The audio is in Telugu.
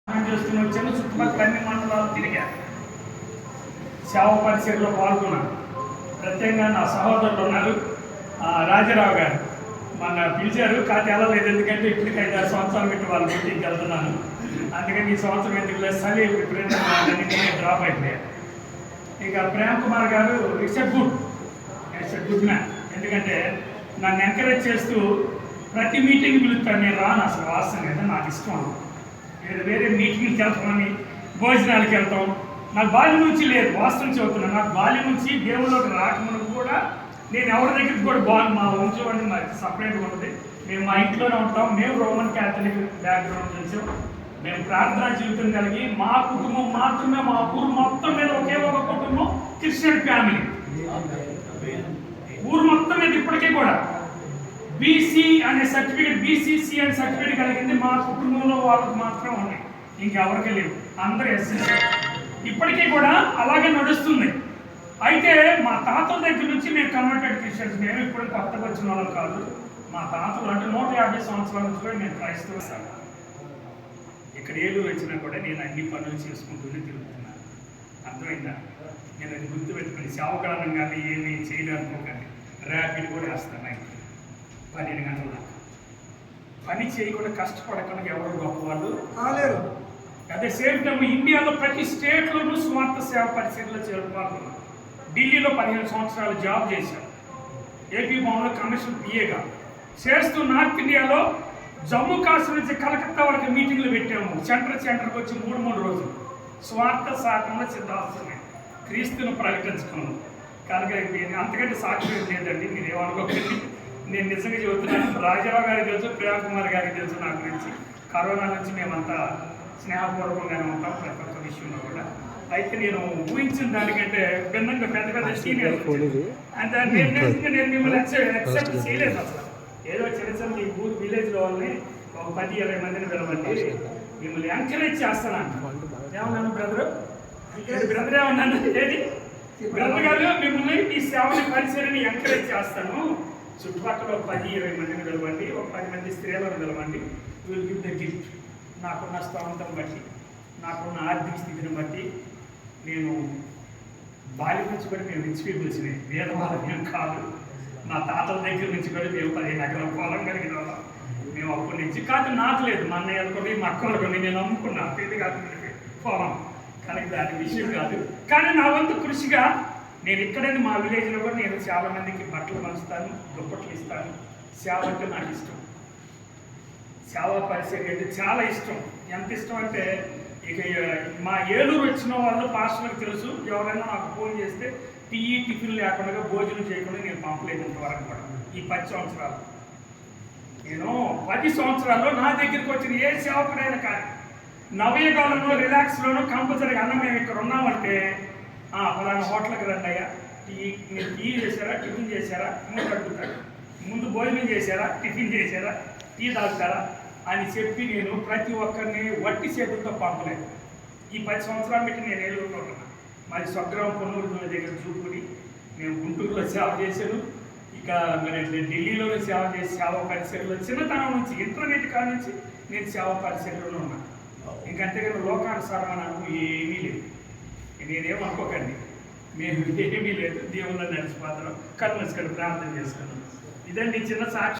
చేస్తున్న వచ్చాను. చుట్టుపక్కల అన్ని మండలాలు తిరిగా, సేవ పరిచయలో పాల్గొన్నాను. ప్రత్యేకంగా నా సహోదరులు ఉన్నారు, రాజారావు గారు మన పిలిచారు, కాదు వెళ్ళలేదు. ఎందుకంటే ఇప్పటికి 5-6 సంవత్సరాలు పెట్టి వాళ్ళ మీటింగ్కి వెళ్తున్నాను. అందుకని ఈ సంవత్సరం ఎందుకు లేదు, చలి విపరీతంగా డ్రాప్ అయిపోయారు. ఇక ప్రేమ్ కుమార్ గారు ఇట్స్ ఎ గుడ్ మ్యాన్. ఎందుకంటే నన్ను ఎంకరేజ్ చేస్తూ ప్రతి మీటింగ్ పిలుస్తాను. నేను రాను, అసలు వాస్తవం అయితే నాకు ఇష్టం. వేరే మీటింగ్కి వెళ్తామని, భోజనాలకు వెళ్తాం. నాకు బాల్యం నుంచి లేదు, వాస్తవం చెబుతున్నాను. నాకు బాల్యం నుంచి దేవుళ్ళకి రాకముందు కూడా నేను ఎవరి దగ్గరికి కూడా మా వంశం అంటే నాకు సపరేట్గా ఉంటుంది. మేము మా ఇంట్లోనే ఉంటాం. మేము రోమన్ క్యాథలిక్ బ్యాక్గ్రౌండ్ నుంచి మేము ప్రార్థనా జీవితం కలిగి, మా కుటుంబం మాత్రమే, మా ఊరు మొత్తం మీద ఒకే ఒక కుటుంబం క్రిస్టియన్ ఫ్యామిలీ. ఊరు మొత్తం మీద ఇప్పటికీ కూడా బీసీ అనే సర్టిఫికేట్, బీసీసీ అనే సర్టిఫికేట్ కలిగింది మా కుటుంబంలో వాళ్ళకి మాత్రం ఉన్నాయి, ఇంకెవరికి లేవు. అందరూ ఎస్సీ. ఇప్పటికీ కూడా అలాగే నడుస్తుంది. అయితే మా తాతల దగ్గర నుంచి మేము కన్వర్టెడ్ క్రిస్టియన్స్. మేము ఇప్పుడు కొత్తగా వచ్చిన వాళ్ళం కాదు. మా తాతలు అంటే 150 సంవత్సరాల నుంచి కూడా మేము క్రైస్తవులు. ఇక్కడ ఏలూరు వచ్చినా కూడా నేను అన్ని పనులు చేసుకుంటూనే తిరుగుతున్నాను. అర్థమైందా? నేను అది గుర్తుపెట్టుకుని సేవకాలం కానీ ఏమీ చేయలేనుకోకండి. ర్యాపిడ్ కూడా వేస్తాను. 12 గంటల దాకా పని చేయకుండా కష్టపడకుండా ఎవరు గొప్పవాళ్ళు కాలేరు. అదే సేమ్ టైం ఇండియాలో ప్రతి స్టేట్లోనూ స్వార్థ సేవ పరిస్థితుల్లో చేరుకోవాలి. ఢిల్లీలో 15 సంవత్సరాలు జాబ్ చేశాను. ఏపీ భవన్లో కమిషన్ పిఏగా చేస్తూ నార్త్ ఇండియాలో జమ్మూ కాశ్మీర్ నుంచి కలకత్తా వరకు మీటింగ్లు పెట్టాము. సెంటర్కి వచ్చి 3 రోజులు స్వార్థ సాధనలో సిద్ధాస్తున్నాయి, క్రీస్తును ప్రకటించుకున్నాను. కనుక అంతకంటే సాక్ష్యం లేదండి, మీరు ఏమనుకోకండి. నేను నిజంగా చెబుతున్నాను. రాజారావు గారికి తెలుసు, ప్రేమ్ కుమార్ గారికి తెలుసు నా గురించి. కరోనా నుంచి మేమంతా స్నేహపూర్వకంగానే ఉంటాం ప్రతి ఒక్క విషయంలో కూడా. అయితే నేను ఊహించిన దానికంటే భిన్నంగా పెద్ద పెద్ద సీనియర్ అంటే నేను మిమ్మల్ని యాక్సెప్ట్ చేయలేదు. అసలు ఏదో చిన్న ఈ ఊరు విలేజ్లో వాళ్ళని ఒక 10-20 మందిని పిలవండి, మిమ్మల్ని ఎంకరేజ్ చేస్తానంట. ఏమన్నాను బ్రదర్ ఏమన్నాను, ఏది బ్రదర్ గారు మిమ్మల్ని ఈ సేవని పరిచయని ఎంకరేజ్ చేస్తాను. చుట్టుపక్కల ఒక 10-20 మందిని పిలవండి, ఒక 10 మంది స్త్రీలను పిలవండి. Will give the gift. నాకున్న స్తోమతను బట్టి, నాకున్న ఆర్థిక స్థితిని బట్టి, నేను బాల్యం నుంచి కూడా మేము రిచ్ పీపుల్స్, వేదవాదం కాదు. నా తాతల దగ్గర నుంచి కూడా మేము 15 ఎకరాల పొలం కలిగిన వాళ్ళం. మేము అప్పటి నుంచి కాదు, నాకు లేదు, మా అన్నయ్య అనుకోండి, మా అక్క అనుకోండి, నేను అమ్ముకున్నాను పెళ్లి కాదు పొలం. కానీ దాని విషయం కాదు. కానీ నా వంతు కృషిగా నేను ఇక్కడైనా మా విలేజ్లో కూడా నేను చాలా మందికి బట్టలు పంచుతాను, దుప్పట్లు ఇస్తాను. సేవ అంటే నాకు ఇష్టం. సేవా పరిచయం అంటే చాలా ఇష్టం. ఎంత ఇష్టం అంటే ఇక మా ఏలూరు వచ్చిన వాళ్ళు పాస్టర్లకు తెలుసు. ఎవరైనా నాకు ఫోన్ చేస్తే టిఫిన్ లేకుండా భోజనం చేయకుండా నేను పంపలేదు ఇంతవరకు కూడా. ఈ 10 సంవత్సరాలు నేను 10 సంవత్సరాల్లో నా దగ్గరికి వచ్చిన ఏ సేవకుడైనా కానీ నవయుగాలను రిలాక్స్లోనూ కంపల్సరీగా అన్నం మేము ఇక్కడ ఉన్నామంటే ఫలానా హోటల్కి రండి అయ్యా, మీరు టీ చేశారా, టిఫిన్ చేశారా, ముందు అడుగుతాడు. ముందు భోజనం చేశారా, టిఫిన్ చేశారా, టీ తాగుతారా అని చెప్పి నేను ప్రతి ఒక్కరిని వట్టి చేతులతో పంపలేదు. ఈ 10 సంవత్సరాలు పెట్టి నేను ఏలూరులో ఉన్నాను. మాది స్వగ్రామం పొన్నూరు దగ్గర చూపుని నేను గుంటూరులో సేవ చేశాను. ఇక మరి ఢిల్లీలోనే సేవ చేసి సేవా పరిచయంలో చిన్నతనం నుంచి ఇంటర్నెట్ కాడ నుంచి నేను సేవా పరిచయంలోనే ఉన్నాను. ఇంకంతేగాని లోకానుసారమైన ఏమీ లేదు. నేనేమనుకోకండి, మేము ఏమీ లేదు. దేవుళ్ళని నడిచిపోతాం, కళ్ళు ప్రార్థన చేసుకున్నాం. ఇదండి చిన్న సాక్షి.